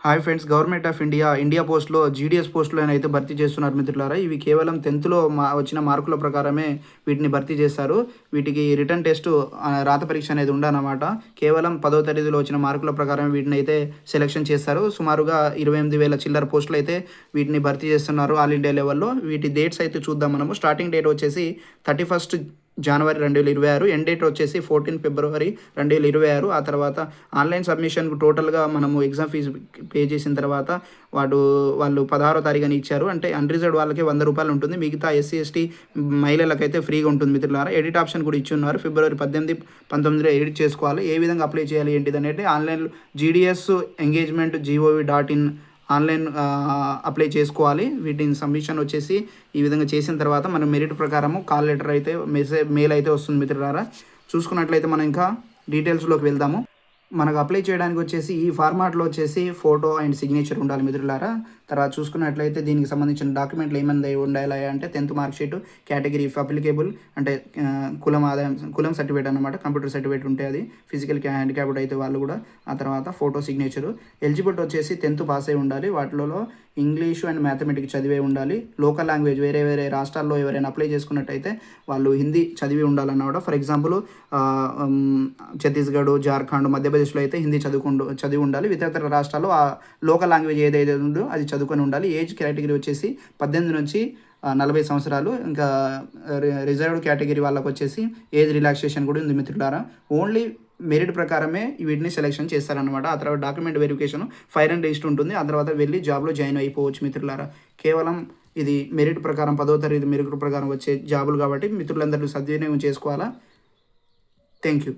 Hi friends, government of India పోస్ట్‌లో GDS పోస్టులనైతే భర్తీ చేస్తున్నారు మిత్రులారా. ఇవి కేవలం 10థ్‌లో వచ్చిన మార్కుల ప్రకారమే వీటిని భర్తీ చేస్తారు. వీటికి రిటన్ టెస్టు రాత పరీక్ష అనేది ఉండదనమాట. కేవలం 10వ తరగతిలో వచ్చిన మార్కుల ప్రకారం వీటినైతే సెలక్షన్ చేస్తారు. సుమారుగా 28,000 చిల్లర పోస్టులైతే వీటిని భర్తీ చేస్తున్నారు ఆల్ ఇండియా లెవెల్‌లో. వీటి డేట్స్ అయితే చూద్దాం మనము. స్టార్టింగ్ డేట్ వచ్చేసి 31 జనవరి 2026, ఎండ్ డేట్ వచ్చేసి 14 ఫిబ్రవరి 2026. ఆ తర్వాత ఆన్‌లైన్ సబ్మిషన్‌కు టోటల్‌గా మనము ఎగ్జామ్ ఫీజు పే చేసిన తర్వాత వాళ్ళు 16వ తారీఖున ఇచ్చారు. అంటే అన్‌రిజర్వ్డ్ వాళ్ళకి ₹100 ఉంటుంది. మిగతా ఎస్సీ, ఎస్టీ మహిళలకైతే ఫ్రీగా ఉంటుంది మిత్రులారా. ఎడిట్ ఆప్షన్ కూడా ఇచ్చున్నారు. ఫిబ్రవరి 18, 19లో ఎడిట్ చేసుకోవాలి. ఏ విధంగా అప్లై చేయాలి ఏంటిదనేది ఆన్‌లైన్‌లో జీడీఎస్ ఎంగేజ్‌మెంట్ జీఓవీ.ఇన్ ఆన్‌లైన్ అప్లై చేసుకోవాలి. వీటిని సబ్మిషన్ వచ్చేసి ఈ విధంగా చేసిన తర్వాత మనం మెరిట్ ప్రకారము కాల్ లెటర్ అయితే మెయిల్ అయితే వస్తుంది మిత్రులారా. చూసుకున్నట్లయితే మనం ఇంకా డీటెయిల్స్‌లోకి వెళ్దాము. మనకు అప్లై చేయడానికి వచ్చేసి ఈ ఫార్మాట్‌లో వచ్చేసి ఫోటో అండ్ సిగ్నేచర్ ఉండాలి మిత్రులారా. తర్వాత చూసుకున్నట్లయితే దీనికి సంబంధించిన డాక్యుమెంట్లు ఏమేమి ఉండాలి అంటే 10th mark sheet, category if applicable అంటే కులం సర్టిఫికేట్ అనమాట. కంప్యూటర్ సర్టిఫికేట్ ఉంటే అది, ఫిజికల్ హ్యాండిక్యాప్డ్ అయితే వాళ్ళు కూడా. ఆ తర్వాత ఫోటో సిగ్నేచరు. ఎలిజిబిలిటీ వచ్చేసి 10th పాస్ అయి ఉండాలి. వాటిలో ఇంగ్లీషు అండ్ మ్యాథమెటిక్స్ చదివే ఉండాలి. లోకల్ లాంగ్వేజ్ వేరే వేరే రాష్ట్రాల్లో ఎవరైనా అప్లై చేసుకున్నట్టయితే వాళ్ళు హిందీ చదివి ఉండాలన్నమాట. ఫర్ ఎగ్జాంపుల్ ఛత్తీస్గఢ్, జార్ఖండ్, మధ్యప్రదేశ్లో అయితే హిందీ చదివి ఉండాలి. ఇతర రాష్ట్రాల్లో ఆ లోకల్ లాంగ్వేజ్ ఏదైతే ఉందో అది చదువుకొని ఉండాలి. ఏజ్ కేటగిరీ వచ్చేసి 18 నుంచి 40 సంవత్సరాలు. ఇంకా రిజర్వ్డ్ కేటగిరీ వాళ్ళకి వచ్చేసి ఏజ్ రిలాక్సేషన్ కూడా ఉంది మిత్రులారా. ఓన్లీ మెరిట్ ప్రకారమే వీటిని సెలెక్షన్ చేస్తారనమాట. ఆ తర్వాత document verification, fire and register ఉంటుంది. ఆ తర్వాత వెళ్ళి జాబ్లో జాయిన్ అయిపోవచ్చు మిత్రులారా. కేవలం ఇది మెరిట్ ప్రకారం 10వ తరగతి మెరిట్ ప్రకారం వచ్చే జాబులు కాబట్టి మిత్రులందరూ సద్వినియోగం చేసుకోవాలా. Thank you.